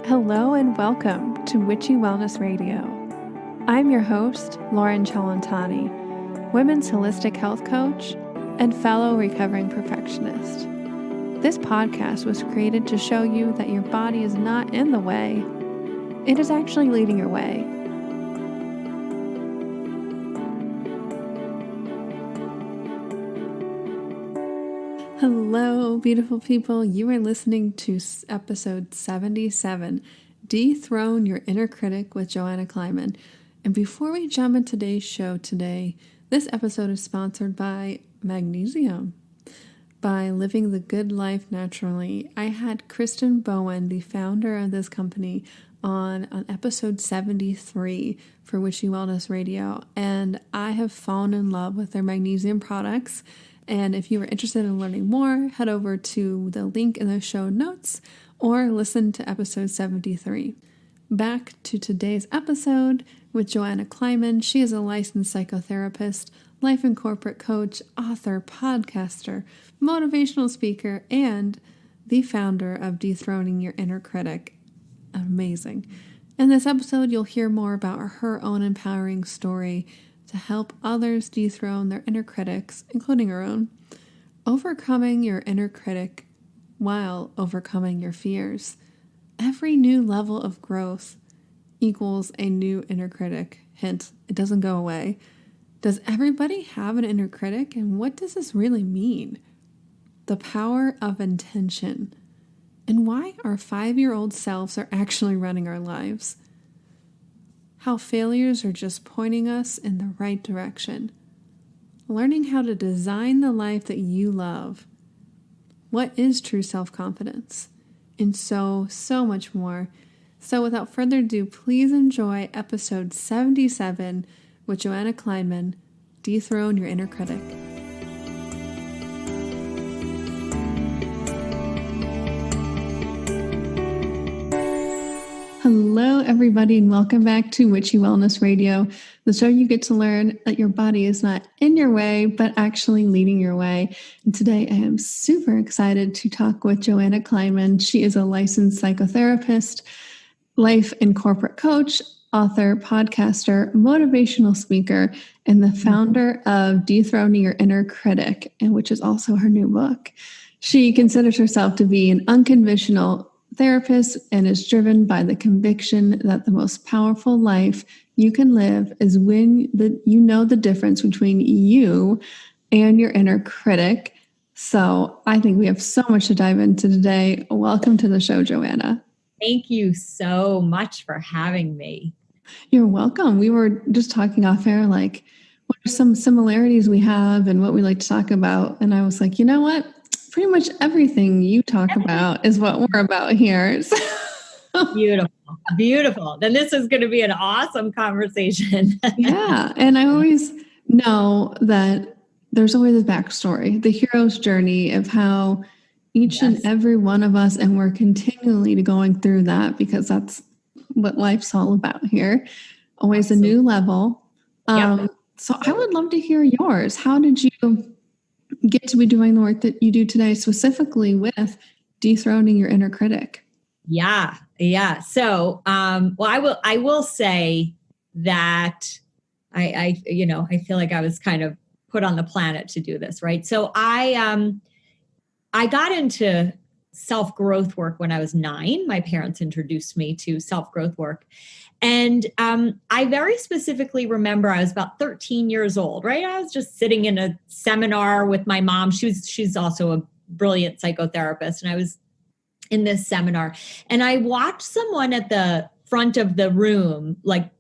Hello and welcome to Witchy Wellness Radio. I'm your host, Lauren Chalantani, women's holistic health coach and fellow recovering perfectionist. This podcast was created to show you that your body is not in the way, it is actually leading your way. Hello, beautiful people. You are listening to episode 77, Dethrone Your Inner Critic with Joanna Kleinman. And before we jump into today's show today, this episode is sponsored by magnesium. By Living the Good Life Naturally. I had Kristen Bowen, the founder of this company, on episode 73 for Witchy Wellness Radio. And I have fallen in love with their magnesium products. And if you are interested in learning more, head over to the link in the show notes or listen to episode 73. Back to today's episode with Joanna Kleinman. She is a licensed psychotherapist, life and corporate coach, author, podcaster, motivational speaker, and the founder of Dethroning Your Inner Critic. Amazing. In this episode, you'll hear more about her own empowering story to help others dethrone their inner critics, including her own, overcoming your inner critic while overcoming your fears. Every new level of growth equals a new inner critic. Hint, it doesn't go away. Does everybody have an inner critic, and what does this really mean? The power of intention, and why our 5-year-old selves are actually running our lives. How failures are just pointing us in the right direction. Learning how to design the life that you love. What is true self-confidence? And so much more. So without further ado, please enjoy episode 77 with Joanna Kleinman, Dethrone Your Inner Critic. Hello, everybody, and welcome back to Witchy Wellness Radio, the show you get to learn that your body is not in your way, but actually leading your way. And today I am super excited to talk with Joanna Kleinman. She is a licensed psychotherapist, life and corporate coach, author, podcaster, motivational speaker, and the founder of Dethroning Your Inner Critic, and which is also her new book. She considers herself to be an unconventional therapist and is driven by the conviction that the most powerful life you can live is when you know the difference between you and your inner critic. So I think we have so much to dive into today. Welcome to the show, Joanna. Thank you so much for having me. You're welcome. We were just talking off air, like, what are some similarities we have and what we like to talk about? And I was like, you know what? Pretty much everything you talk about is what we're about here. Beautiful. Then this is going to be an awesome conversation. Yeah. And I always know that there's always a backstory, the hero's journey of how each and every one of us, and we're continually going through that because that's what life's all about here. Always a new level. So I would love to hear yours. How did you get to be doing the work that you do today, specifically with dethroning your inner critic? Yeah. So, I will say that I feel like I was kind of put on the planet to do this, right? So I got into self-growth work when I was 9. My parents introduced me to self-growth work. And I very specifically remember I was about 13 years old, right? I was just sitting in a seminar with my mom. She's also a brilliant psychotherapist. And I was in this seminar and I watched someone at the front of the room, like,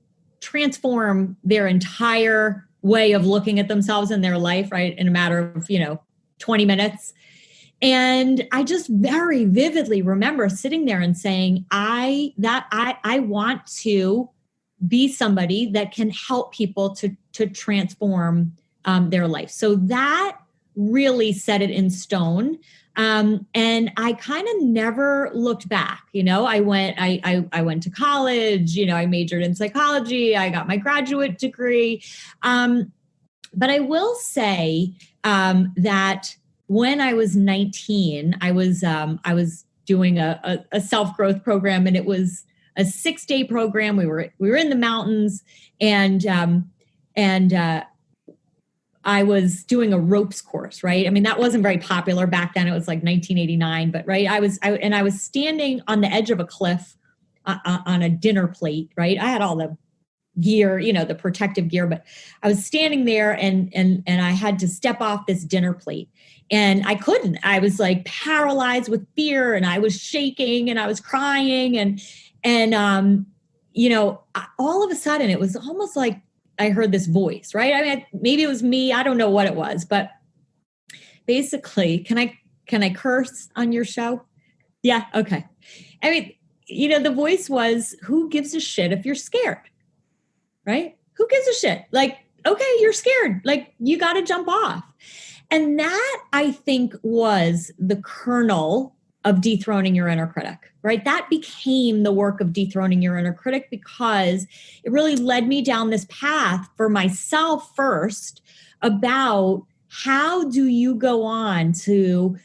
transform their entire way of looking at themselves and their life, right? In a matter of, 20 minutes. And I just very vividly remember sitting there and saying, I want to be somebody that can help people to transform their life. So that really set it in stone. And I kind of never looked back. I went to college, I majored in psychology. I got my graduate degree. But I will say that when I was 19, I was doing a self-growth program, and it was a 6-day program. We were in the mountains, and I was doing a ropes course, right? I mean, that wasn't very popular back then. It was like 1989, but right. I was standing on the edge of a cliff on a dinner plate, right? I had all the gear, the protective gear, but I was standing there and I had to step off this dinner plate, and I couldn't. I was like paralyzed with fear, and I was shaking and I was crying, and all of a sudden it was almost like I heard this voice, right? I mean, maybe it was me. I don't know what it was, but basically, can I curse on your show? Yeah. Okay. I mean, the voice was, who gives a shit if you're scared? Right? Who gives a shit? Like, okay, you're scared. Like, you got to jump off. And that, I think, was the kernel of dethroning your inner critic, right? That became the work of dethroning your inner critic, because it really led me down this path for myself first about how do you go on to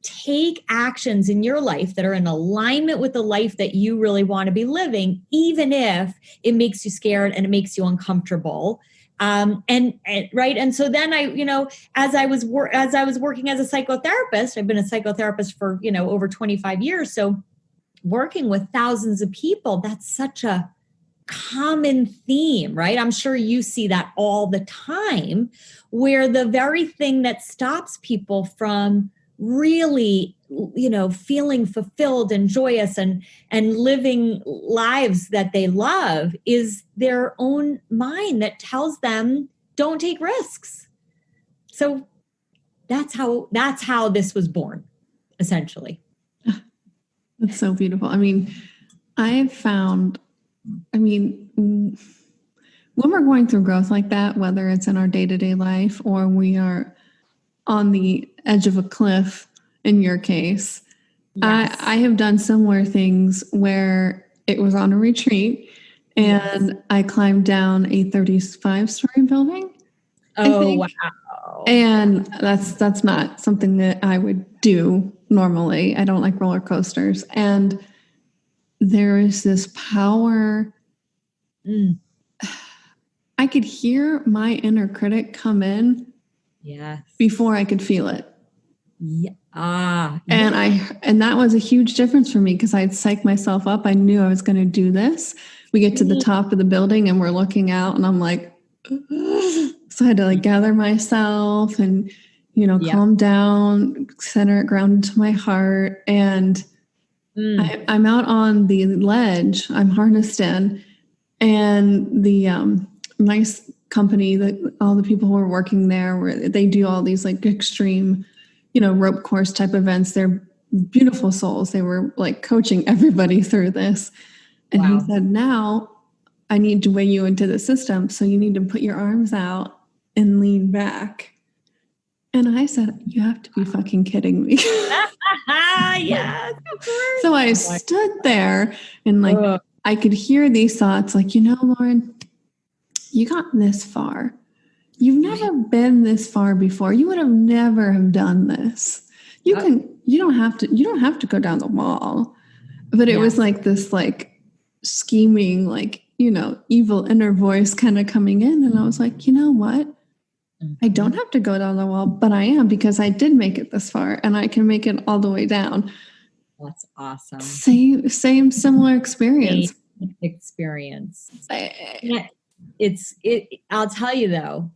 take actions in your life that are in alignment with the life that you really want to be living, even if it makes you scared and it makes you uncomfortable. Right. And so then as I was working as a psychotherapist, I've been a psychotherapist for, over 25 years. So working with thousands of people, that's such a common theme, right? I'm sure you see that all the time, where the very thing that stops people from really, feeling fulfilled and joyous and living lives that they love is their own mind that tells them don't take risks. So that's how this was born, essentially. That's so beautiful. I mean, I've found, when we're going through growth like that, whether it's in our day-to-day life or we are on the edge of a cliff, in your case, yes. I have done similar things where it was on a retreat and yes. I climbed down a 35-story building. Oh, wow. And that's not something that I would do normally. I don't like roller coasters. And there is this power. I could hear my inner critic come in before I could feel it. Yeah. And that was a huge difference for me, because I'd psych myself up. I knew I was going to do this. We get to the top of the building and we're looking out and I'm like, so I had to gather myself and, calm down, center it, ground into my heart. And I'm out on the ledge, I'm harnessed in, and the nice company that all the people who are working there, where they do all these like extreme, rope course type events. They're beautiful souls. They were like coaching everybody through this. And he said, now I need to weigh you into the system. So you need to put your arms out and lean back. And I said, you have to be fucking kidding me. Yes, of course. So I stood there and I could hear these thoughts like, Lauren, you got this far. You've never been this far before. You would have never have done this. You don't have to go down the wall. But it was like this scheming, evil inner voice kind of coming in. And I was like, you know what? I don't have to go down the wall, but I am, because I did make it this far and I can make it all the way down. That's awesome. Similar experience. I'll tell you though,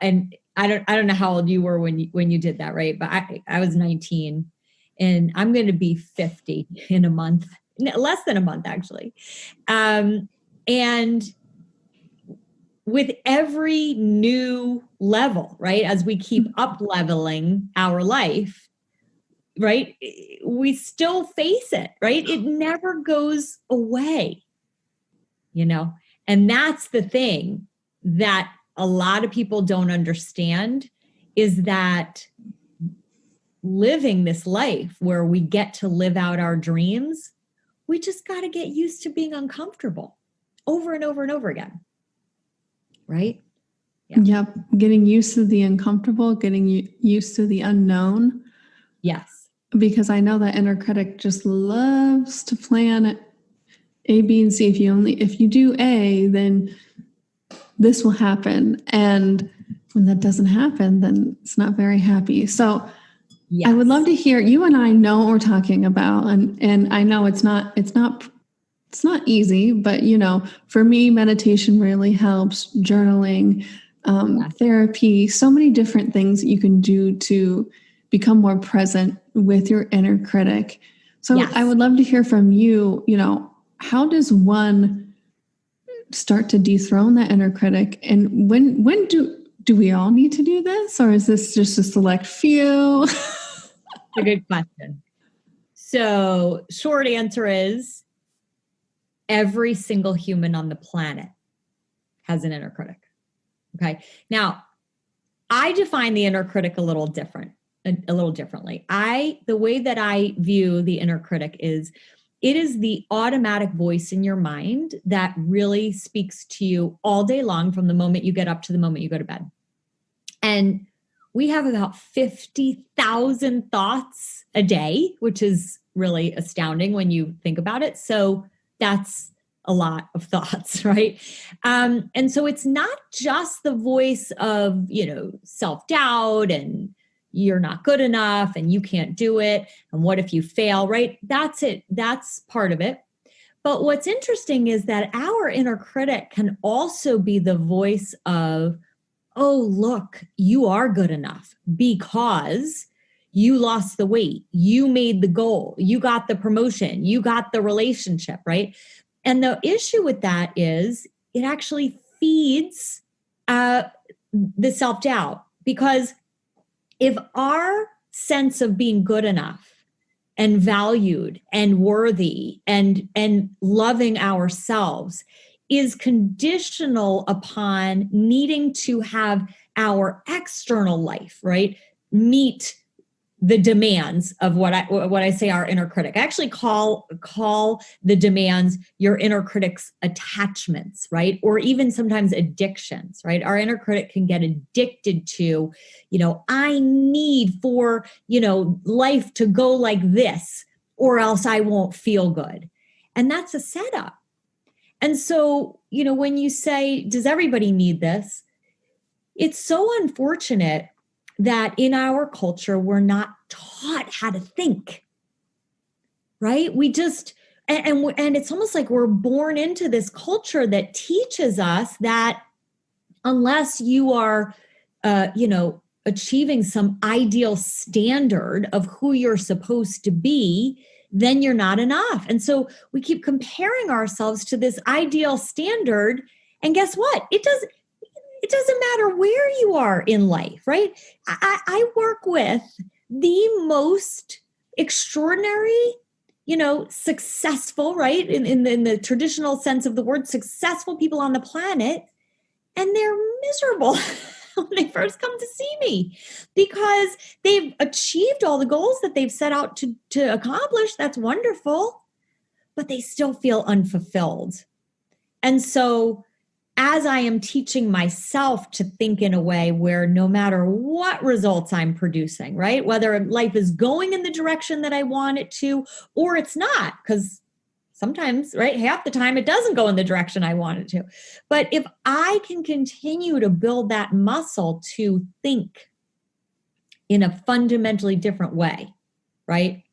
and I don't know how old you were when you did that, right? But I was 19 and I'm going to be 50 in a month, less than a month actually. And with every new level, right, as we keep up leveling our life, right, we still face it, right? It never goes away, and that's the thing that a lot of people don't understand, is that living this life where we get to live out our dreams, we just got to get used to being uncomfortable over and over and over again. Right? Yeah. Yep. Getting used to the uncomfortable, getting used to the unknown. Yes. because I know that inner critic just loves to plan A, B, and C. If you do A, then this will happen. And when that doesn't happen, then it's not very happy. So Yes. I would love to hear, you and I know what we're talking about. And I know it's not easy, but for me, meditation really helps, journaling, therapy, so many different things that you can do to become more present with your inner critic. So Yes. I would love to hear from you, how does one start to dethrone that inner critic? And when do we all need to do this? Or is this just a select few? A good question. So short answer is every single human on the planet has an inner critic. Okay. Now, I define the inner critic a little differently. The way that I view the inner critic is it is the automatic voice in your mind that really speaks to you all day long from the moment you get up to the moment you go to bed. And we have about 50,000 thoughts a day, which is really astounding when you think about it. So that's a lot of thoughts, right? And so it's not just the voice of, self-doubt and you're not good enough and you can't do it. And what if you fail, right? That's it. That's part of it. But what's interesting is that our inner critic can also be the voice of, oh, look, you are good enough because you lost the weight, you made the goal, you got the promotion, you got the relationship, right? And the issue with that is it actually feeds the self-doubt, because if our sense of being good enough and valued and worthy and loving ourselves is conditional upon needing to have our external life, right, meet the demands of what I say our inner critic. I actually call the demands your inner critic's attachments, right? Or even sometimes addictions, right? Our inner critic can get addicted to, I need for, life to go like this, or else I won't feel good. And that's a setup. And so, when you say, does everybody need this? It's so unfortunate that in our culture, we're not taught how to think, right? We just, and it's almost like we're born into this culture that teaches us that unless you are, achieving some ideal standard of who you're supposed to be, then you're not enough. And so we keep comparing ourselves to this ideal standard. And guess what? It doesn't matter where you are in life, right? I work with the most extraordinary, successful, right? In the traditional sense of the word, successful people on the planet. And they're miserable when they first come to see me because they've achieved all the goals that they've set out to accomplish. That's wonderful, but they still feel unfulfilled. And so as I am teaching myself to think in a way where no matter what results I'm producing, right, whether life is going in the direction that I want it to, or it's not, because sometimes, right, half the time it doesn't go in the direction I want it to. But if I can continue to build that muscle to think in a fundamentally different way, right,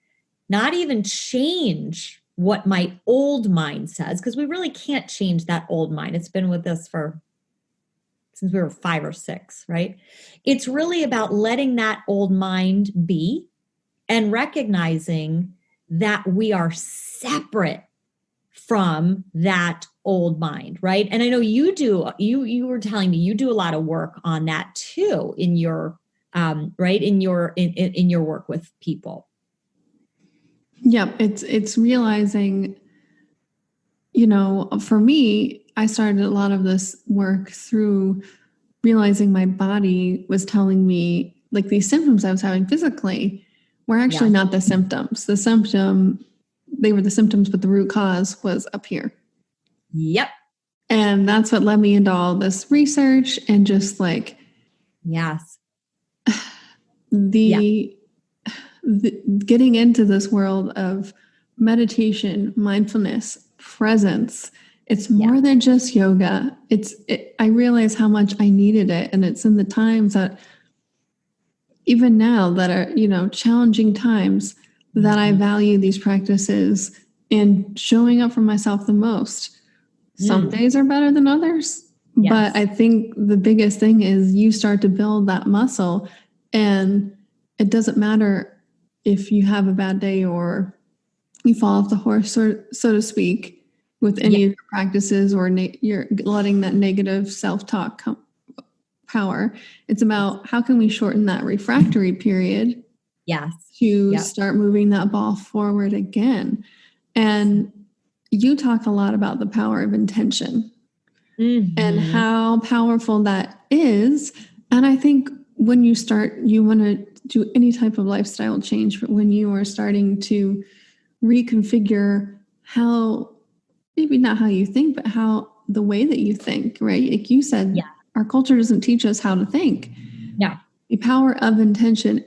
not even change what my old mind says, because we really can't change that old mind. It's been with us since we were 5 or 6, right? It's really about letting that old mind be and recognizing that we are separate from that old mind, right? And I know you do, you were telling me you do a lot of work on that too in your, right, in your work with people. Yep. It's realizing, for me, I started a lot of this work through realizing my body was telling me like these symptoms I was having physically were actually not the symptoms. They were the symptoms, but the root cause was up here. Yep. And that's what led me into all this research and just like, yes, getting into this world of meditation, mindfulness, presence. It's more than just yoga. I realize how much I needed it. And it's in the times that, even now, that are, challenging times, that I value these practices and showing up for myself the most. Some days are better than others. Yes. But I think the biggest thing is you start to build that muscle, and it doesn't matter if you have a bad day or you fall off the horse, so to speak, with any of your practices, or you're letting that negative self-talk power. It's about how can we shorten that refractory period to start moving that ball forward again. And you talk a lot about the power of intention and how powerful that is. And I think when you want to do any type of lifestyle change, but when you are starting to reconfigure how, maybe not how you think, but how the way that you think, right? Like you said, our culture doesn't teach us how to think. No. The power of intention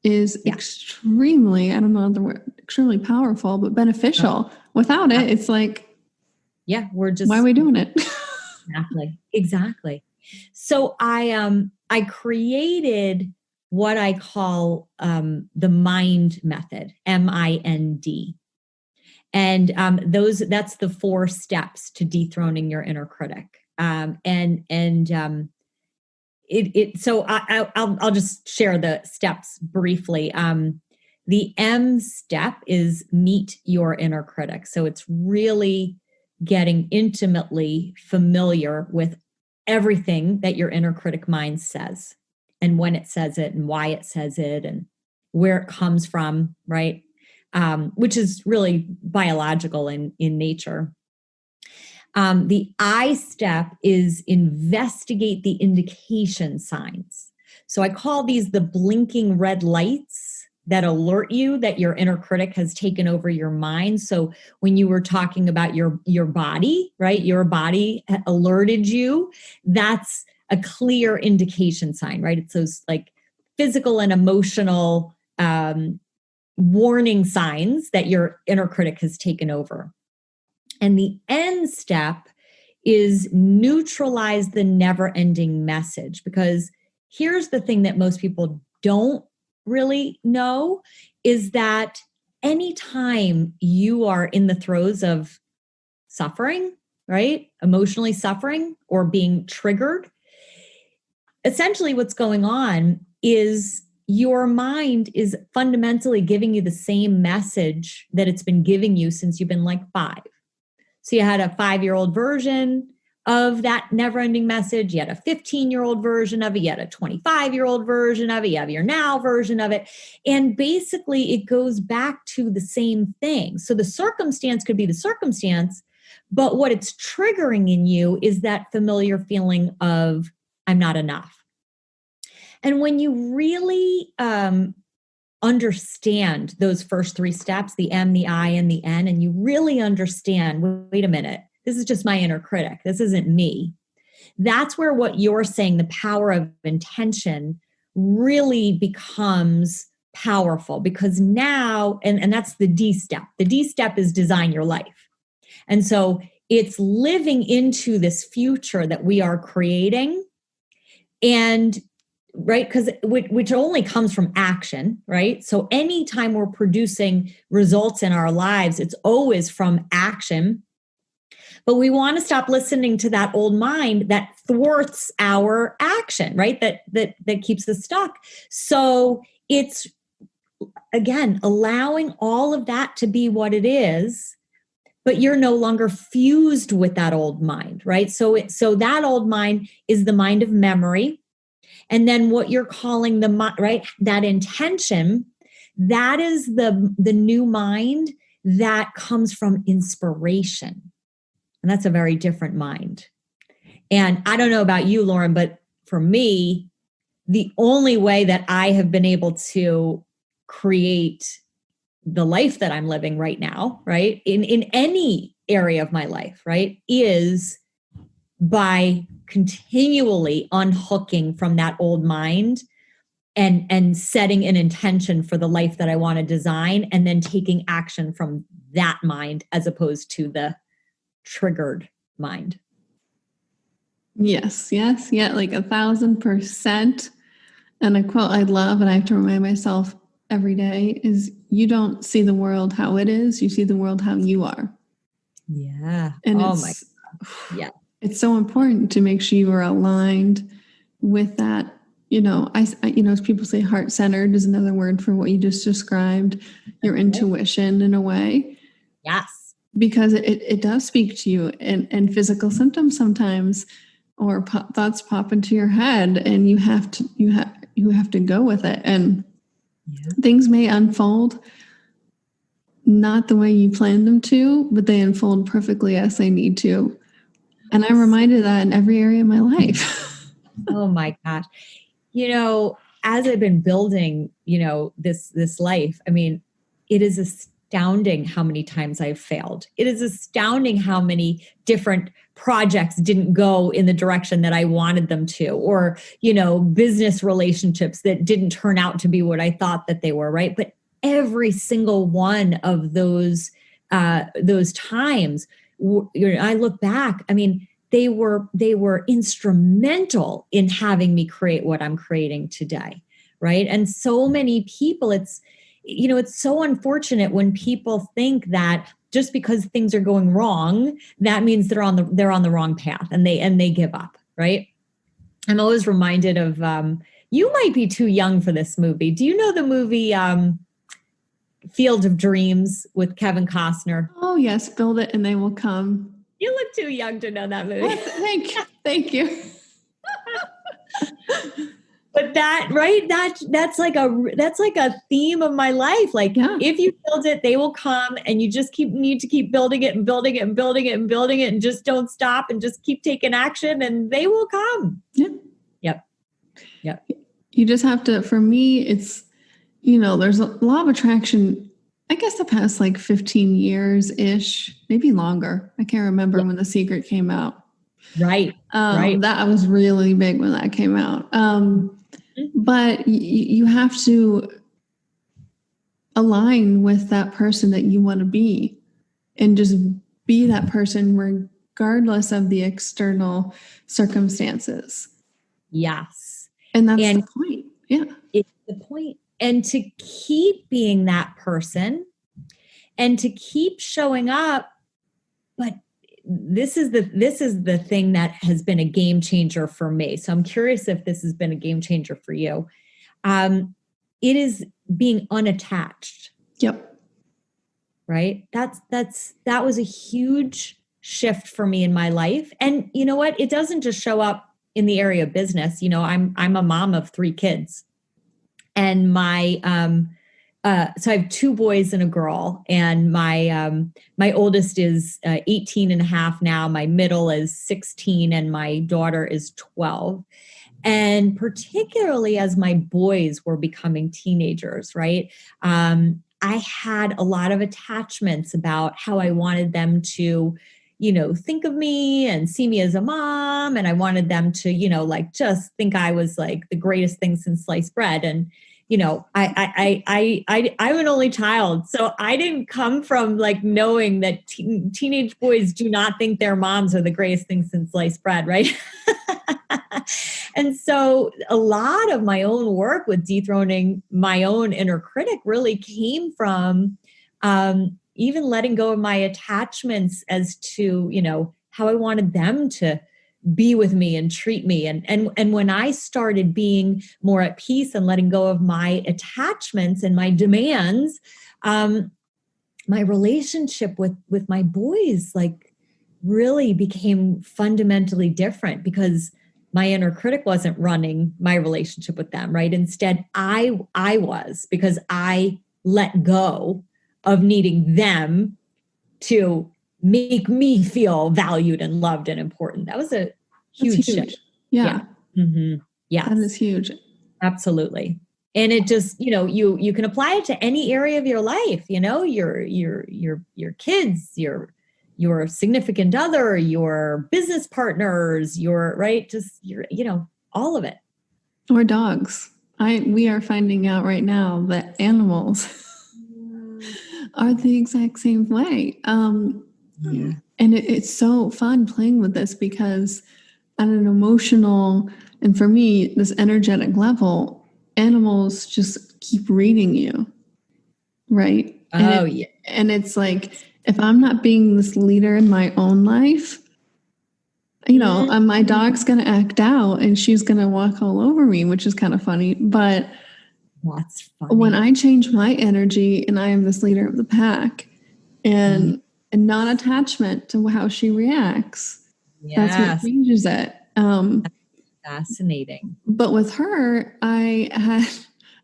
is extremely, I don't know the word, extremely powerful, but beneficial. Without it, it's like, we're just, why are we doing it? Exactly. So I created what I call the M.I.N.D Method, M-I-N-D. And that's the 4 steps to dethroning your inner critic. So I'll just share the steps briefly. The M step is meet your inner critic. So it's really getting intimately familiar with everything that your inner critic mind says, and when it says it, and why it says it, and where it comes from, right? Which is really biological in nature. The I step is investigate the indication signs. So I call these the blinking red lights that alert you that your inner critic has taken over your mind. So when you were talking about your body, right? Your body alerted you. That's a clear indication sign, right? It's those like physical and emotional warning signs that your inner critic has taken over. And the N step is neutralize the never-ending message, because here's the thing that most people don't really know is that anytime you are in the throes of suffering, right? Emotionally suffering or being triggered, essentially what's going on is your mind is fundamentally giving you the same message that it's been giving you since you've been like 5. So you had a 5-year-old version of that never-ending message. You had a 15-year-old version of it. You had a 25-year-old version of it. You have your now version of it. And basically, it goes back to the same thing. So the circumstance could be the circumstance, but what it's triggering in you is that familiar feeling of, I'm not enough. And when you really understand those first 3 steps, the M, the I, and the N, and you really understand, wait a minute, this is just my inner critic. This isn't me. That's where what you're saying, the power of intention, really becomes powerful, because now, and that's the D step. The D step is design your life. And so it's living into this future that we are creating, and right? Because which only comes from action, right? So anytime we're producing results in our lives, it's always from action. But we want to stop listening to that old mind that thwarts our action, right? That keeps us stuck. So it's, again, allowing all of that to be what it is, but you're no longer fused with that old mind, right? So that old mind is the mind of memory. And then what you're calling right, that intention, that is the new mind that comes from inspiration. And that's a very different mind. And I don't know about you, Lauren, but for me, the only way that I have been able to create the life that I'm living right now, right, in any area of my life, right, is by continually unhooking from that old mind and setting an intention for the life that I want to design, and then taking action from that mind as opposed to the triggered mind. Yes, yes, yeah, like 1,000%. And a quote I love, and I have to remind myself every day, is you don't see the world how it is, you see the world how you are. Yeah. And yeah. It's so important to make sure you are aligned with that. As people say, heart-centered is another word for what you just described, your intuition in a way. Yes. Because it does speak to you, and physical symptoms sometimes, or thoughts pop into your head, and you have to go with it. And things may unfold not the way you planned them to, but they unfold perfectly as they need to. And I'm reminded of that in every area of my life. Oh my gosh. As I've been building, this life, I mean, it is astounding how many times I've failed. It is astounding how many different projects didn't go in the direction that I wanted them to, or, business relationships that didn't turn out to be what I thought that they were, right? But every single one of those times, I look back, I mean, they were instrumental in having me create what I'm creating today, right? And so many people, it's so unfortunate when people think that just because things are going wrong, that means they're on the wrong path, and they give up, right? I'm always reminded of you might be too young for this movie. Do you know the movie Field of Dreams with Kevin Costner? Oh yes, build it and they will come. You look too young to know that movie. Thank you. But that, right? That's like a theme of my life. Like, if you build it, they will come, and you just need to keep building it and building it and building it and building it, and just don't stop, and just keep taking action, and they will come. Yeah. Yep. You just have to, for me, it's, there's a law of attraction, I guess the past like 15 years-ish, maybe longer. I can't remember when The Secret came out. Right. That was really big when that came out. But you have to align with that person that you want to be, and just be that person regardless of the external circumstances. Yes. And that's the point. Yeah. It's the point. And to keep being that person and to keep showing up. But this is the thing that has been a game changer for me. So I'm curious if this has been a game changer for you. It is being unattached. Yep. Right? That was a huge shift for me in my life. And you know what? It doesn't just show up in the area of business. I'm a mom of 3 kids. And my so I have 2 boys and a girl, and my oldest is 18 and a half now. My middle is 16, and my daughter is 12. And particularly as my boys were becoming teenagers, right? I had a lot of attachments about how I wanted them to, think of me and see me as a mom. And I wanted them to, just think I was like the greatest thing since sliced bread. And I'm an only child, so I didn't come from like knowing that teenage boys do not think their moms are the greatest thing since sliced bread, right? And so a lot of my own work with dethroning my own inner critic really came from even letting go of my attachments as to, how I wanted them to be with me and treat me. And when I started being more at peace and letting go of my attachments and my demands, my relationship with my boys really became fundamentally different, because my inner critic wasn't running my relationship with them, right? Instead, I was, because I let go of needing them to make me feel valued and loved and important. That was a huge shift. Yeah. Mm-hmm. Yeah. That is huge. Absolutely. And it just, you can apply it to any area of your life, your kids, your significant other, your business partners, right? Just all of it. Or dogs. We are finding out right now that animals are the exact same way. Yeah. And it's so fun playing with this because at an emotional and for me, this energetic level, animals just keep reading you, right? Oh, yeah. And it's like, if I'm not being this leader in my own life, my dog's going to act out and she's going to walk all over me, which is kind of funny. But That's funny. when I change my energy and I am this leader of the pack and non-attachment to how she reacts, that's what changes it. Fascinating. But with her, I had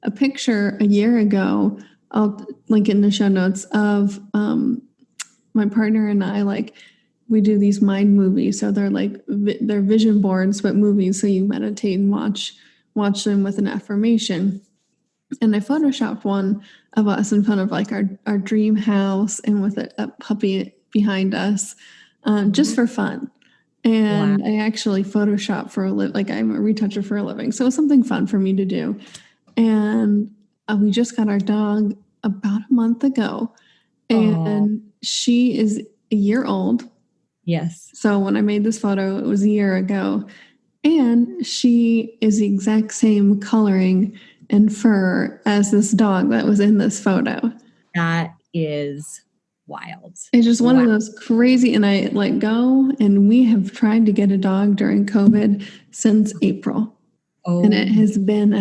a picture a year ago. I'll link it in the show notes of my partner and I, like, we do these mind movies. So they're like, they're vision boards, but movies. So you meditate and watch them with an affirmation. And I photoshopped one of us in front of like our dream house and with a puppy behind us, just for fun. And I actually Photoshop for a living. Like, I'm a retoucher for a living. So it was something fun for me to do. And we just got our dog about a month ago. And she is a year old. Yes. So when I made this photo, it was a year ago. And she is the exact same coloring and fur as this dog that was in this photo. That is wild. It's just one of those crazy, and I let go, and we have tried to get a dog during COVID since April. And it has been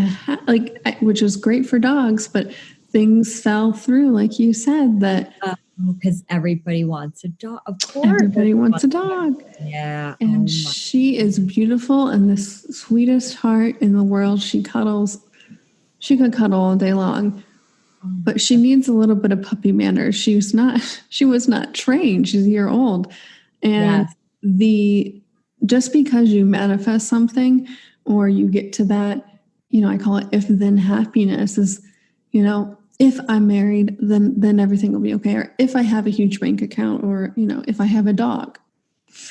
which is great for dogs, but things fell through, like you said, that because everybody wants a dog. Of course, everybody wants a dog. Yeah, and she is beautiful and the sweetest heart in the world. She cuddles. She could cuddle all day long, but she needs a little bit of puppy manners. She was not trained. She's a year old, and just because you manifest something or you get to that, I call it if then happiness is, if I'm married, then everything will be okay. Or if I have a huge bank account, or, if I have a dog,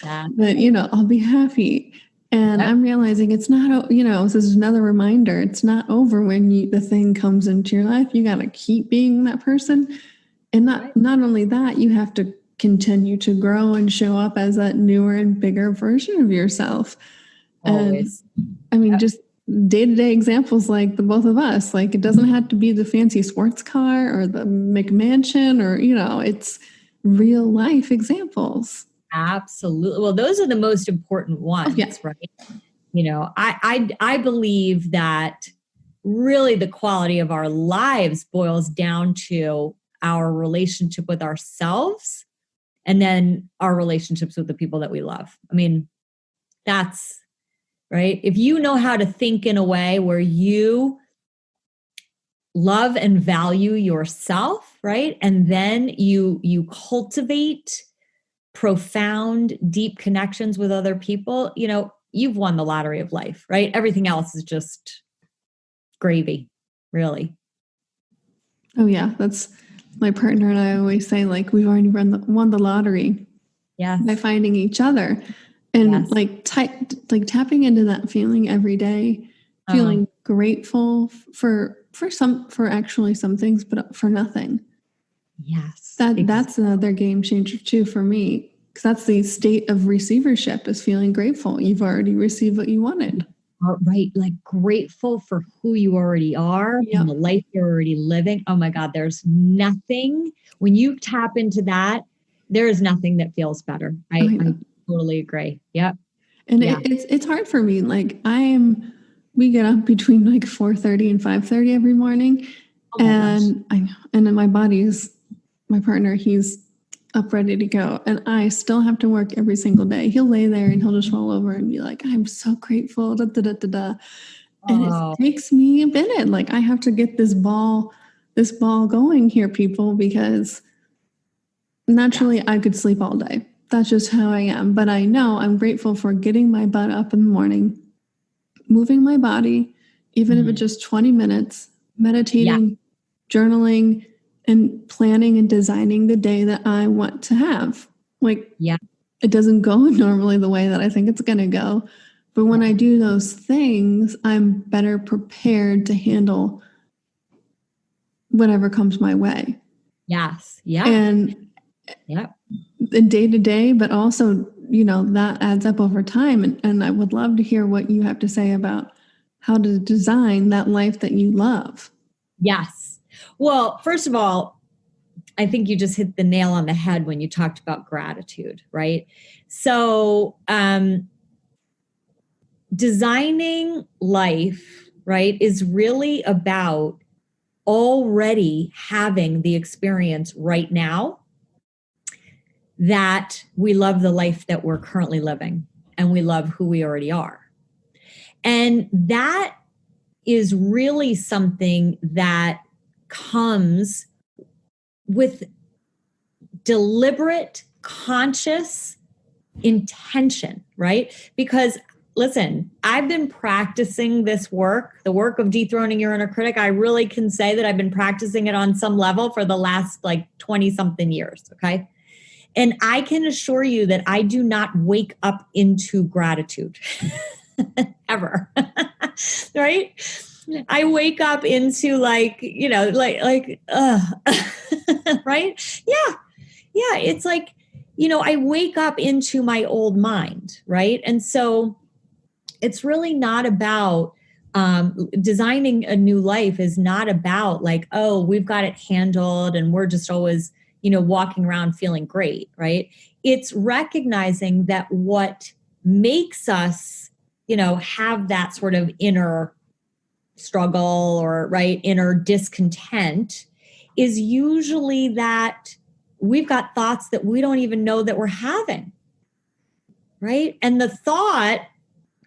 then, I'll be happy. And I'm realizing it's not, this is another reminder. It's not over when the thing comes into your life. You got to keep being that person. And not only that, you have to continue to grow and show up as that newer and bigger version of yourself. Always. And I mean, just day-to-day examples like the both of us, like it doesn't have to be the fancy sports car or the McMansion or, it's real life examples. Absolutely. Well, those are the most important ones, right? I believe that really the quality of our lives boils down to our relationship with ourselves and then our relationships with the people that we love. I mean, that's right. If you know how to think in a way where you love and value yourself, right? And then you cultivate profound, deep connections with other people, you've won the lottery of life, right? Everything else is just gravy, really. Oh yeah, that's my partner and I always say, like, we've already won the lottery. By finding each other, and tapping into that feeling every day, feeling grateful for actually some things, but for nothing. Yes. That's another game changer too for me, because that's the state of receivership, is feeling grateful. You've already received what you wanted. Right. Like grateful for who you already are and the life you're already living. Oh my God, there's nothing, when you tap into that, there is nothing that feels better. I totally agree. Yep. And it's hard for me. Like we get up between like 4:30 and 5:30 every morning. And then my partner, he's up ready to go. And I still have to work every single day. He'll lay there and he'll just roll over and be like, I'm so grateful. Da, da, da, da, da. And it takes me a minute. Like, I have to get this ball going here, people, because naturally I could sleep all day. That's just how I am. But I know I'm grateful for getting my butt up in the morning, moving my body, even if it's just 20 minutes, meditating, journaling, and planning and designing the day that I want to have. Like, it doesn't go normally the way that I think it's going to go, But when I do those things, I'm better prepared to handle whatever comes my way. Yes. Yeah. And day to day, but also, that adds up over time. And I would love to hear what you have to say about how to design that life that you love. Yes. Well, first of all, I think you just hit the nail on the head when you talked about gratitude, right? So, designing life, right, is really about already having the experience right now that we love the life that we're currently living and we love who we already are. And that is really something that comes with deliberate, conscious intention, right? Because listen, I've been practicing this work, the work of dethroning your inner critic. I really can say that I've been practicing it on some level for the last 20 something years. Okay. And I can assure you that I do not wake up into gratitude ever. Right? I wake up into right? Yeah. Yeah. It's like, I wake up into my old mind. Right. And so it's really not about designing a new life is not about we've got it handled and we're just always, walking around feeling great. Right. It's recognizing that what makes us, have that sort of inner struggle or inner discontent is usually that we've got thoughts that we don't even know that we're having. Right. And the thought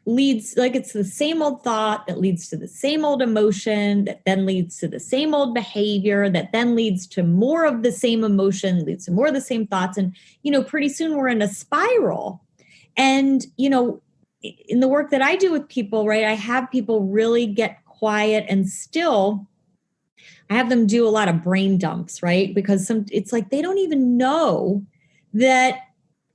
leads, it's the same old thought that leads to the same old emotion that then leads to the same old behavior that then leads to more of the same emotion, leads to more of the same thoughts. And, pretty soon we're in a spiral. And, in the work that I do with people, right, I have people really get quiet and still. I have them do a lot of brain dumps, right? Because it's like they don't even know that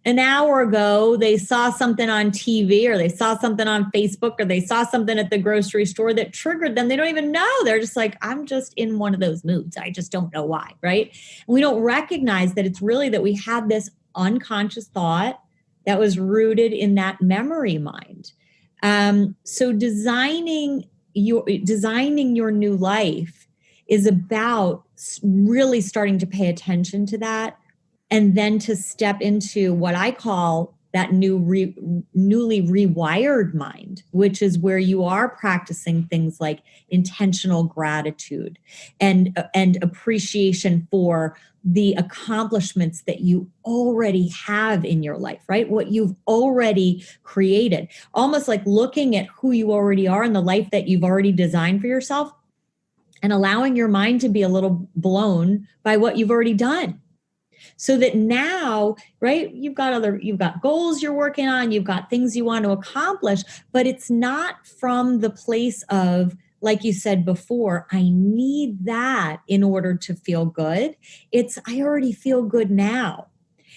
an hour ago they saw something on TV or they saw something on Facebook or they saw something at the grocery store that triggered them. They don't even know. They're just like, I'm just in one of those moods. I just don't know why, right? And we don't recognize that it's really that we had this unconscious thought that was rooted in that memory mind. So designing your new life is about really starting to pay attention to that and then to step into what I call that newly rewired mind, which is where you are practicing things like intentional gratitude and appreciation for the accomplishments that you already have in your life, right? What you've already created, almost like looking at who you already are and the life that you've already designed for yourself and allowing your mind to be a little blown by what you've already done. So that now, right, you've got goals you're working on, you've got things you want to accomplish, but it's not from the place of, like you said before, I need that in order to feel good. It's, I already feel good now.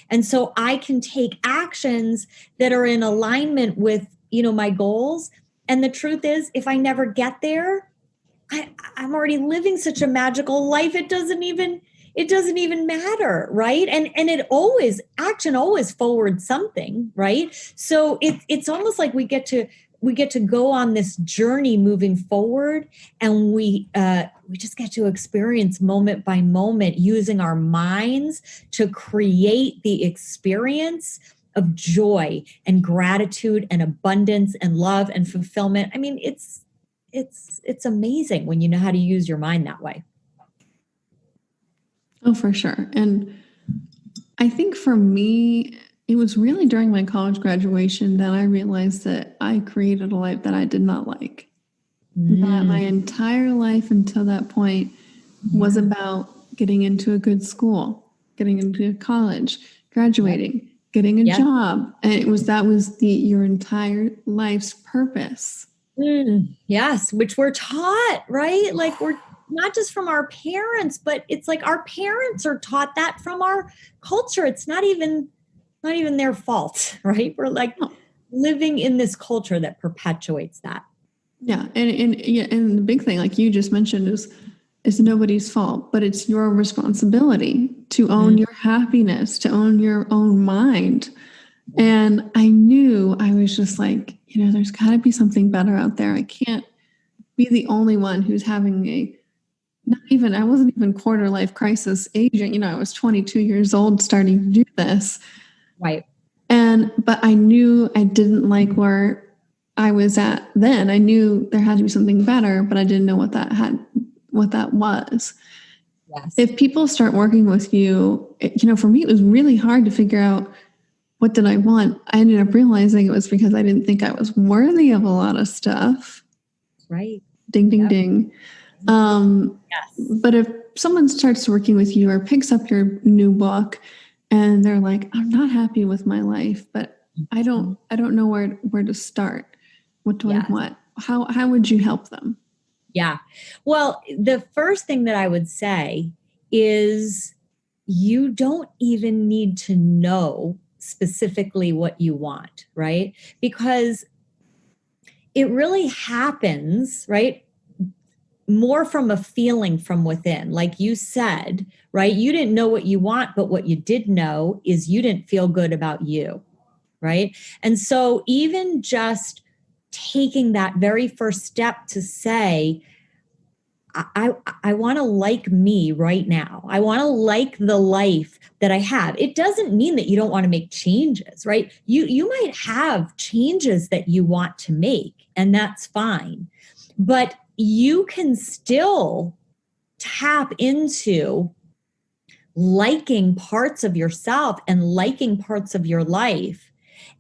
And so I can take actions that are in alignment with, my goals. And the truth is, if I never get there, I'm already living such a magical life. It doesn't even matter, right? And action always forwards something, right? So it's almost like we get to go on this journey moving forward, and we just get to experience moment by moment using our minds to create the experience of joy and gratitude and abundance and love and fulfillment. I mean, it's amazing when you know how to use your mind that way. Oh, for sure. And I think for me, it was really during my college graduation that I realized that I created a life that I did not like. That my entire life until that point was about getting into a good school, getting into college, graduating, getting a job. And that was your entire life's purpose. Yes, which we're taught, right? Like we're not just from our parents, but it's like our parents are taught that from our culture. It's not even their fault, right? We're like, living in this culture that perpetuates that. Yeah. And the big thing, like you just mentioned, is nobody's fault, but it's your responsibility to own your happiness, to own your own mind. And I knew, I was just like, there's got to be something better out there. I can't be the only one who's having I wasn't even quarter life crisis aging. I was 22 years old starting to do this. Right. But I knew I didn't like where I was at then. I knew there had to be something better, but I didn't know what that was. Yes. If people start working with you, for me, it was really hard to figure out what did I want. I ended up realizing it was because I didn't think I was worthy of a lot of stuff. Right. Ding, ding, ding. Yes. But if someone starts working with you or picks up your new book and they're like, I'm not happy with my life, but I don't know where to start. What do I want? How would you help them? Yeah. Well, the first thing that I would say is you don't even need to know specifically what you want, right? Because it really happens, right? More from a feeling from within. Like you said, right? You didn't know what you want, but what you did know is you didn't feel good about you, right? And so even just taking that very first step to say, I want to like me right now. I want to like the life that I have. It doesn't mean that you don't want to make changes, right? You might have changes that you want to make, and that's fine. But you can still tap into liking parts of yourself and liking parts of your life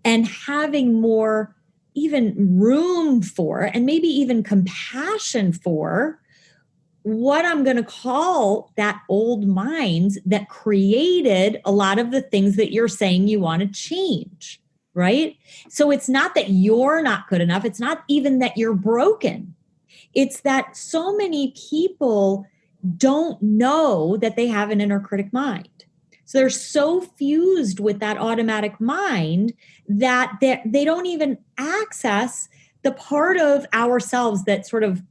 and having more even room for, and maybe even compassion for, what I'm going to call that old mind that created a lot of the things that you're saying you want to change, right? So it's not that you're not good enough. It's not even that you're broken. It's that so many people don't know that they have an inner critic mind. So they're so fused with that automatic mind that they don't even access the part of ourselves that sort of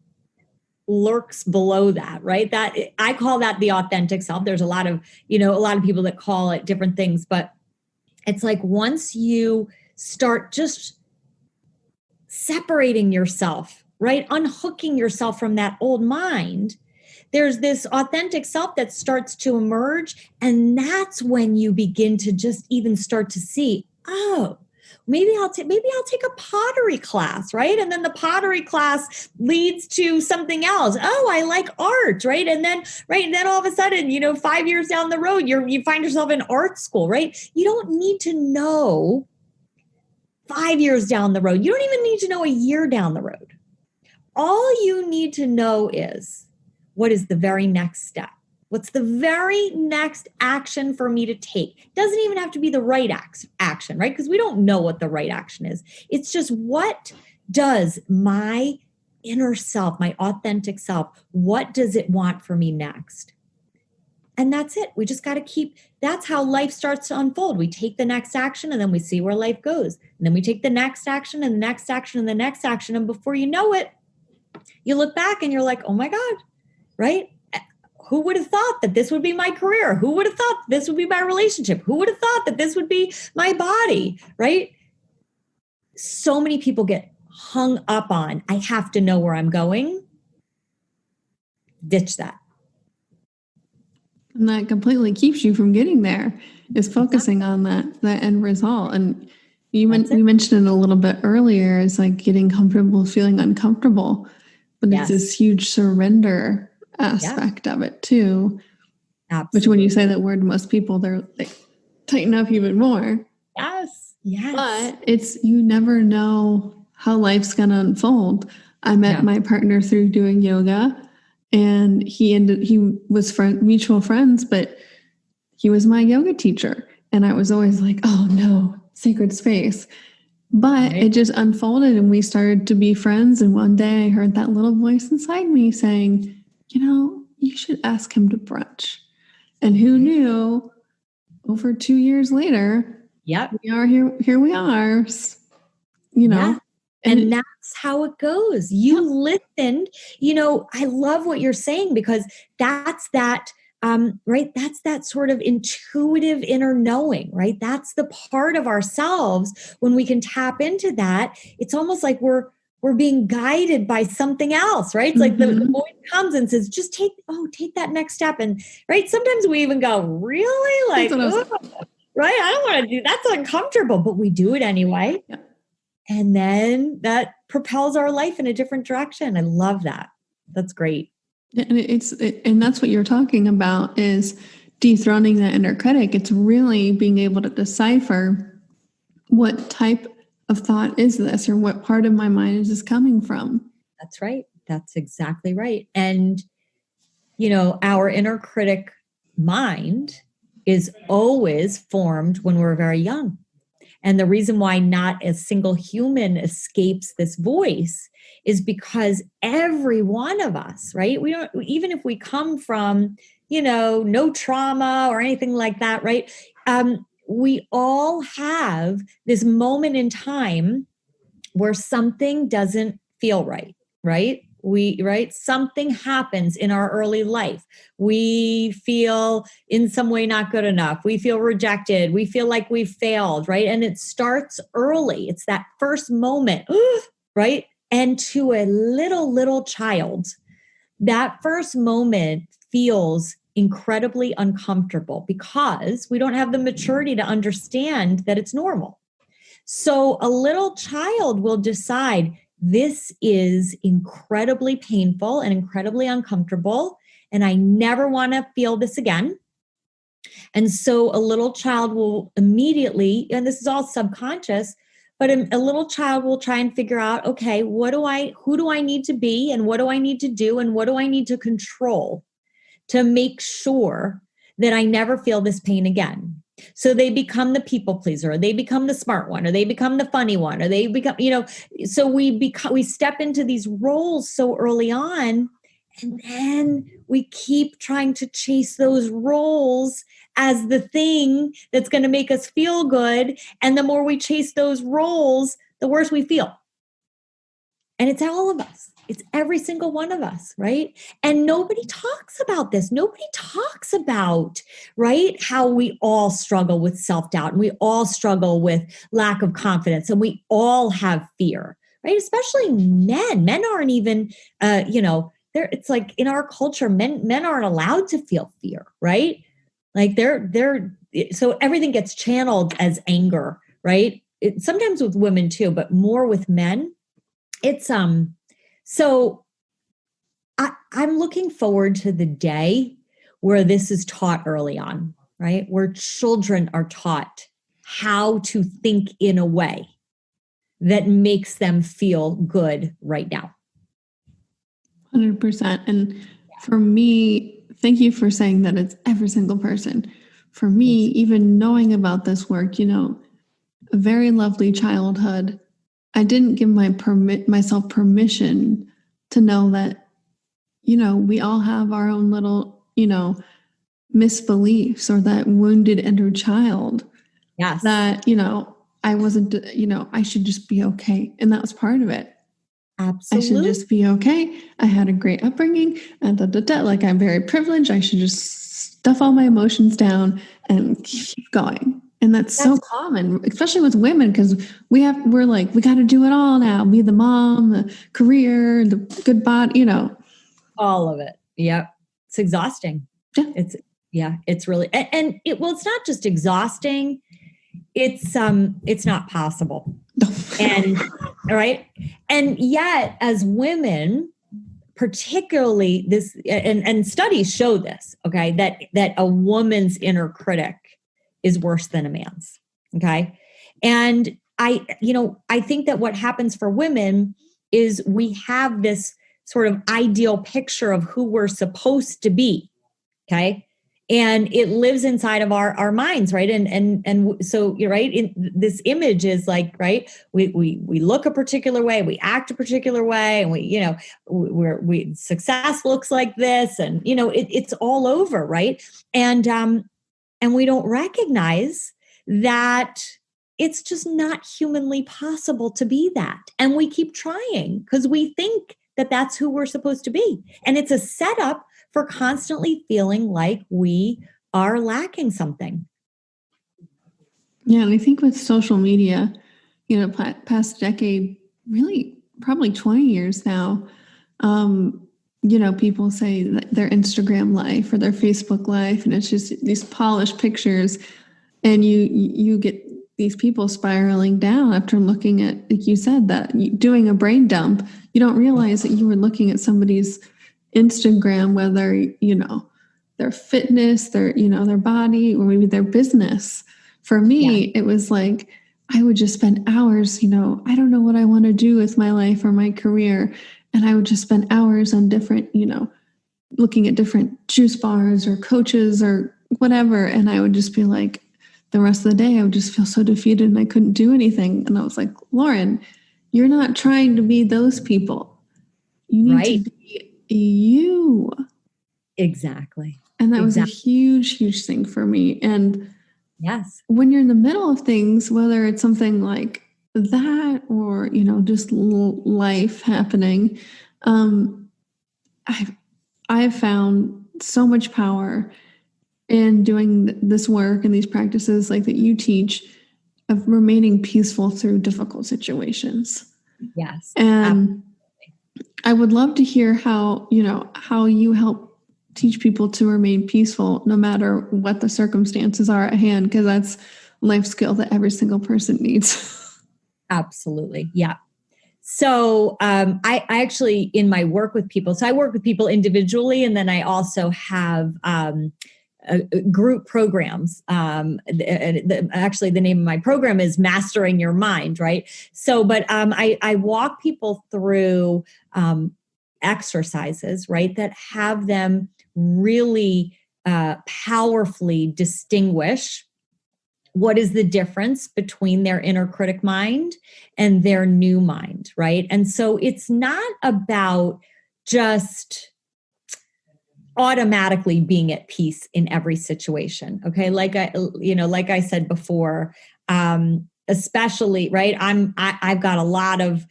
lurks below that, right? That I call that the authentic self. There's a lot of people that call it different things, but it's like once you start just separating yourself, right? Unhooking yourself from that old mind, there's this authentic self that starts to emerge. And that's when you begin to just even start to see, oh, maybe I'll take a pottery class, right? And then the pottery class leads to something else. Oh, I like art, right? And then all of a sudden, 5 years down the road, you find yourself in art school, right? You don't need to know 5 years down the road. You don't even need to know a year down the road. All you need to know is, what is the very next step? What's the very next action for me to take? It doesn't even have to be the right action, right? Because we don't know what the right action is. It's just, what does my inner self, my authentic self, what does it want for me next? And that's it. We just got to that's how life starts to unfold. We take the next action and then we see where life goes. And then we take the next action and the next action and the next action. And before you know it, you look back and you're like, oh my God, right? Who would have thought that this would be my career? Who would have thought this would be my relationship? Who would have thought that this would be my body, right? So many people get hung up on, I have to know where I'm going. Ditch that. And that completely keeps you from getting there, is focusing on that end result. And we mentioned it a little bit earlier, is like getting comfortable feeling uncomfortable. But it's this huge surrender aspect of it too. Absolutely. Which when you say that word, most people, they tighten up even more. Yes. But you never know how life's going to unfold. I met my partner through doing yoga, and he was mutual friends, but he was my yoga teacher. And I was always like, oh no, sacred space. But it just unfolded and we started to be friends. And one day I heard that little voice inside me saying, you should ask him to brunch. And who knew, over 2 years later, we are here we are, know? And that's how it goes. You listened, I love what you're saying, because that's that, right? That's that sort of intuitive inner knowing, right? That's the part of ourselves when we can tap into that. It's almost like we're being guided by something else, right? It's like the voice comes and says, just take that next step. And right. Sometimes we even go, really? Like, right? I don't want to do that's uncomfortable, but we do it anyway. Yeah. And then that propels our life in a different direction. I love that. That's great. And and that's what you're talking about, is dethroning that inner critic. It's really being able to decipher what type of thought is this, or what part of my mind is this coming from. That's right. That's exactly right. And, our inner critic mind is always formed when we're very young. And the reason why not a single human escapes this voice is because every one of us, right? We don't, even if we come from, no trauma or anything like that, right? We all have this moment in time where something doesn't feel right, right? Something happens in our early life. We feel in some way not good enough. We feel rejected. We feel like we failed, right? And it starts early. It's that first moment, right? And to a little child, that first moment feels incredibly uncomfortable because we don't have the maturity to understand that it's normal. So a little child will decide, this is incredibly painful and incredibly uncomfortable, and I never want to feel this again. And so a little child will immediately, and this is all subconscious, but a little child will try and figure out, okay, who do I need to be, and what do I need to do, and what do I need to control to make sure that I never feel this pain again. So they become the people pleaser, or they become the smart one, or they become the funny one, or they become, so we step into these roles so early on, and then we keep trying to chase those roles as the thing that's going to make us feel good. And the more we chase those roles, the worse we feel. And it's all of us. It's every single one of us, right? And nobody talks about this. Nobody talks about, right, how we all struggle with self-doubt, and we all struggle with lack of confidence, and we all have fear, right? Especially men. Men aren't even, it's like in our culture, men aren't allowed to feel fear, right? Like so everything gets channeled as anger, right? Sometimes with women too, but more with men. It's so I'm looking forward to the day where this is taught early on, right? Where children are taught how to think in a way that makes them feel good right now. 100%. And for me, thank you for saying that it's every single person. For me, even knowing about this work, a very lovely childhood, I didn't give myself permission to know that, we all have our own little, misbeliefs, or that wounded inner child. Yes. That, I wasn't, I should just be okay. And that was part of it. Absolutely. I should just be okay. I had a great upbringing, and like, I'm very privileged. I should just stuff all my emotions down and keep going. And that's so common, especially with women, because we're like, we got to do it all now. Be the mom, the career, the good body, all of it. Yep. It's exhausting. Yeah. It's really, and it's not just exhausting. It's not possible. And right. And yet, as women, particularly this, and studies show this, okay, that a woman's inner critic is worse than a man's. Okay. And I think that what happens for women is we have this sort of ideal picture of who we're supposed to be. Okay. And it lives inside of our minds, right? And so you're right. This image is like, right. We look a particular way, we act a particular way, and we success looks like this, and it's all over, right? And we don't recognize that it's just not humanly possible to be that. And we keep trying because we think that that's who we're supposed to be. And it's a setup for constantly feeling like we are lacking something. Yeah, and I think with social media, past decade, really probably 20 years now, people say that their Instagram life or their Facebook life, and it's just these polished pictures, and you get these people spiraling down after looking at, like you said, that doing a brain dump. You don't realize that you were looking at somebody's Instagram, whether, their fitness, their body, or maybe their business. For me, It was like, I would just spend hours, I don't know what I want to do with my life or my career. And I would just spend hours on different, looking at different juice bars or coaches or whatever. And I would just be like, the rest of the day, I would just feel so defeated and I couldn't do anything. And I was like, Lauren, you're not trying to be those people. You need to be you. Exactly. And that was a huge, huge thing for me. And yes, when you're in the middle of things, whether it's something like that or, just life happening, I've found so much power in doing this work and these practices like that you teach of remaining peaceful through difficult situations. Yes. And I would love to hear how you help teach people to remain peaceful no matter what the circumstances are at hand, because that's a life skill that every single person needs. Absolutely. Yeah. So I actually, in my work with people, so I work with people individually, and then I also have group programs. Actually, the name of my program is Mastering Your Mind, right? So, but I walk people through exercises, right, that have them really powerfully distinguish what is the difference between their inner critic mind and their new mind, right? And so it's not about just automatically being at peace in every situation. Okay. Like I said before, especially, right. I've got a lot of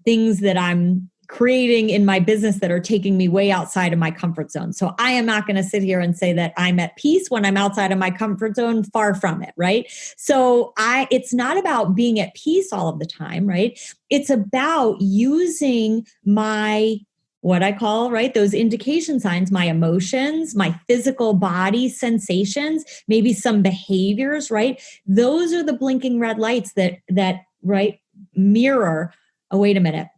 things that I'm creating in my business that are taking me way outside of my comfort zone. So I am not going to sit here and say that I'm at peace when I'm outside of my comfort zone, far from it. Right. So it's not about being at peace all of the time, right? It's about using what I call, right, those indication signs, my emotions, my physical body sensations, maybe some behaviors, right? Those are the blinking red lights that right, mirror, oh, wait a minute.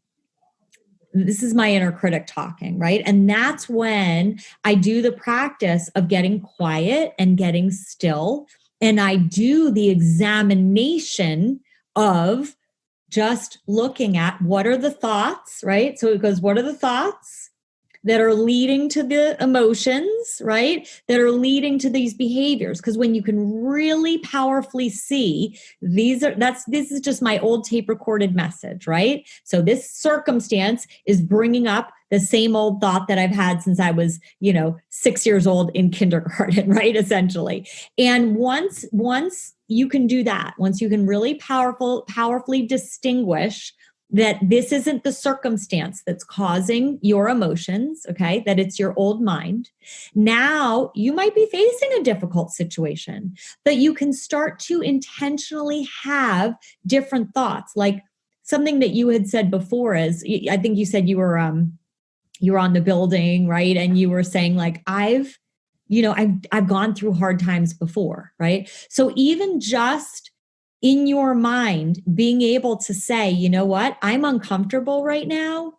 This is my inner critic talking, right? And that's when I do the practice of getting quiet and getting still. And I do the examination of just looking at what are the thoughts, right? So it goes, what are the thoughts that are leading to the emotions, right? That are leading to these behaviors? Because when you can really powerfully see this is just my old tape recorded message, right? So this circumstance is bringing up the same old thought that I've had since I was, 6 years old in kindergarten, right? Essentially. And once you can do that, once you can really powerfully distinguish that this isn't the circumstance that's causing your emotions, okay, that it's your old mind. Now you might be facing a difficult situation, but you can start to intentionally have different thoughts. Like something that you had said before is, I think you said you were on the building, right? And you were saying like, I've gone through hard times before, right? So even just in your mind, being able to say, you know what, I'm uncomfortable right now,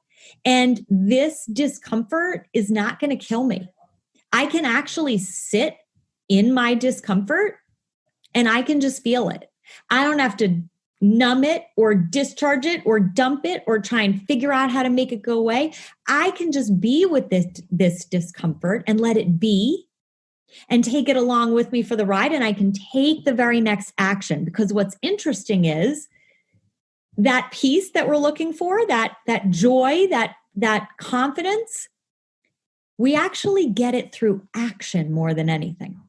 and this discomfort is not going to kill me. I can actually sit in my discomfort and I can just feel it. I don't have to numb it or discharge it or dump it or try and figure out how to make it go away. I can just be with this discomfort and let it be, and take it along with me for the ride. And I can take the very next action, because what's interesting is that peace that we're looking for, that joy, that confidence, we actually get it through action more than anything.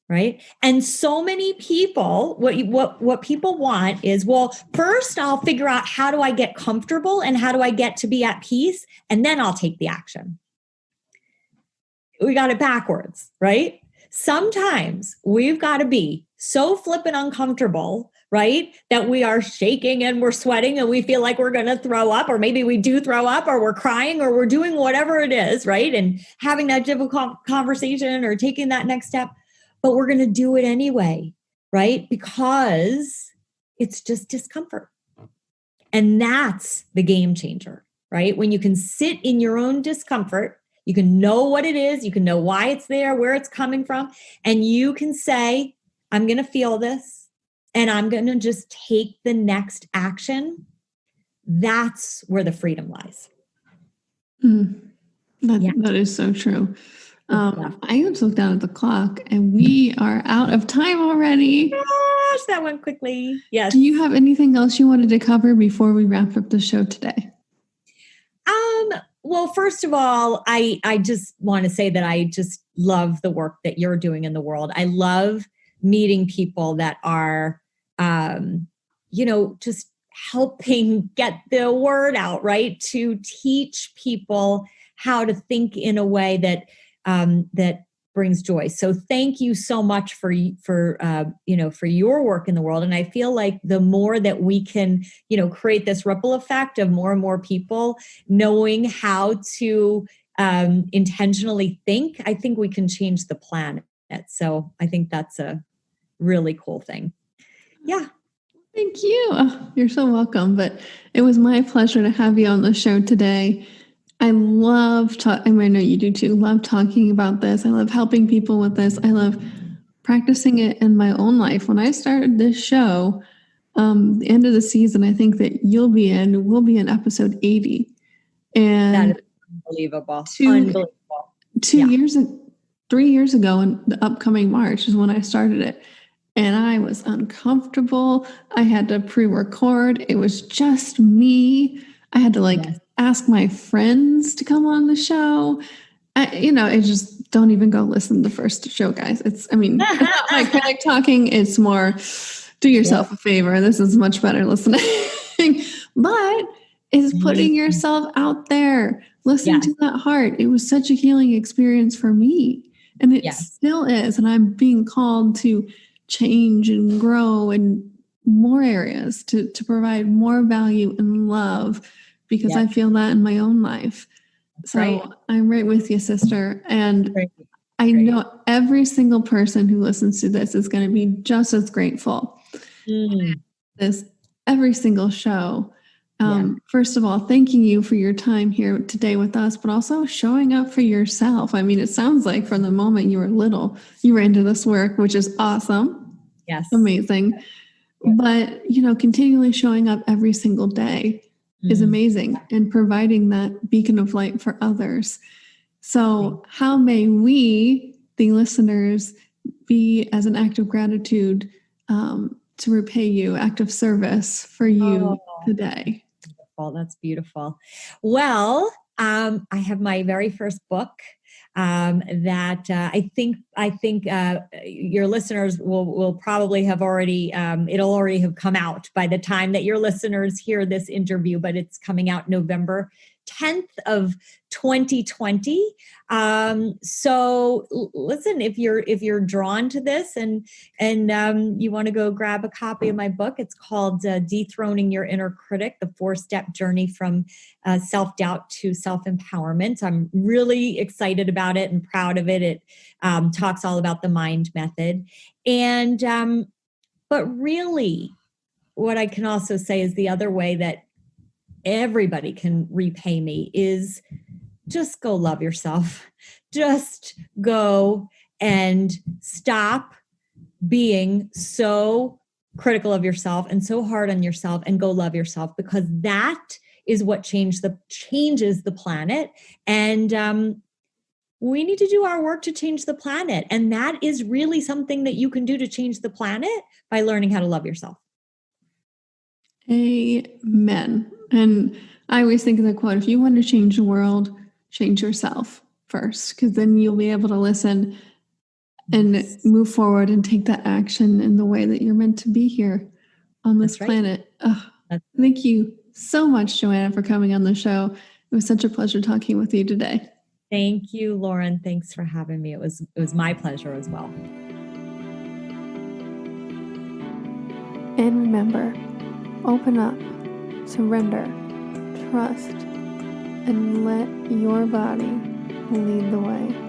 right? And so many people, what people want is, well, first I'll figure out how do I get comfortable and how do I get to be at peace, and then I'll take the action. We got it backwards, right? Sometimes we've got to be so flippin' uncomfortable, right? That we are shaking and we're sweating and we feel like we're going to throw up, or maybe we do throw up, or we're crying, or we're doing whatever it is, right? And having that difficult conversation or taking that next step, but we're going to do it anyway, right? Because it's just discomfort. And that's the game changer, right? When you can sit in your own discomfort, you can know what it is, you can know why it's there, where it's coming from, and you can say, I'm going to feel this and I'm going to just take the next action. That's where the freedom lies. That is so true. I just looked down at the clock and we are out of time already. Gosh, that went quickly. Yes. Do you have anything else you wanted to cover before we wrap up the show today? Well, first of all, I just want to say that I just love the work that you're doing in the world. I love meeting people that are, just helping get the word out, right? To teach people how to think in a way that that brings joy. So thank you so much for your work in the world. And I feel like the more that we can, create this ripple effect of more and more people knowing how to intentionally think, I think we can change the planet. So I think that's a really cool thing. Yeah. Thank you. Oh, you're so welcome. But it was my pleasure to have you on the show today. I love I know you do too. Love talking about this. I love helping people with this. I love practicing it in my own life. When I started this show, the end of the season, I think that we'll be in episode 80. And that is unbelievable. 3 years ago in the upcoming March is when I started it. And I was uncomfortable. I had to pre-record. It was just me. I had to ask my friends to come on the show. It just don't even go listen to the first show, guys. It's not my critic talking. It's more do yourself a favor. This is much better listening. But it's putting yourself out there. Listen to that heart. It was such a healing experience for me. And it still is. And I'm being called to change and grow in more areas to provide more value and love, because I feel that in my own life. So I'm right with you, sister. And I know every single person who listens to this is going to be just as grateful. This every single show. First of all, thanking you for your time here today with us, but also showing up for yourself. I mean, it sounds like from the moment you were little, you were into this work, which is awesome. Yes. Amazing. But, continually showing up every single day is amazing, and providing that beacon of light for others. So how may we, the listeners, be as an act of gratitude to repay you, act of service for you today? Well, that's beautiful. Well, I have my very first book that I think your listeners will probably have already, it'll already have come out by the time that your listeners hear this interview, but it's coming out November 10th of 2020. So listen, if you're drawn to this and you want to go grab a copy of my book, it's called Dethroning Your Inner Critic, the 4-step journey from self-doubt to self-empowerment. I'm really excited about it and proud of it. It talks all about the M.I.N.D Method. And, but really what I can also say is the other way that everybody can repay me is just go love yourself. Just go and stop being so critical of yourself and so hard on yourself, and go love yourself, because that is what changes the planet. And we need to do our work to change the planet. And that is really something that you can do to change the planet by learning how to love yourself. Amen. And I always think of the quote, if you want to change the world, change yourself first, because then you'll be able to listen and move forward and take that action in the way that you're meant to be here on this planet. Thank you so much, Joanna, for coming on the show. It was such a pleasure talking with you today. Thank you, Lauren. Thanks for having me. It was my pleasure as well. And remember, open up, surrender, trust, and let your body lead the way.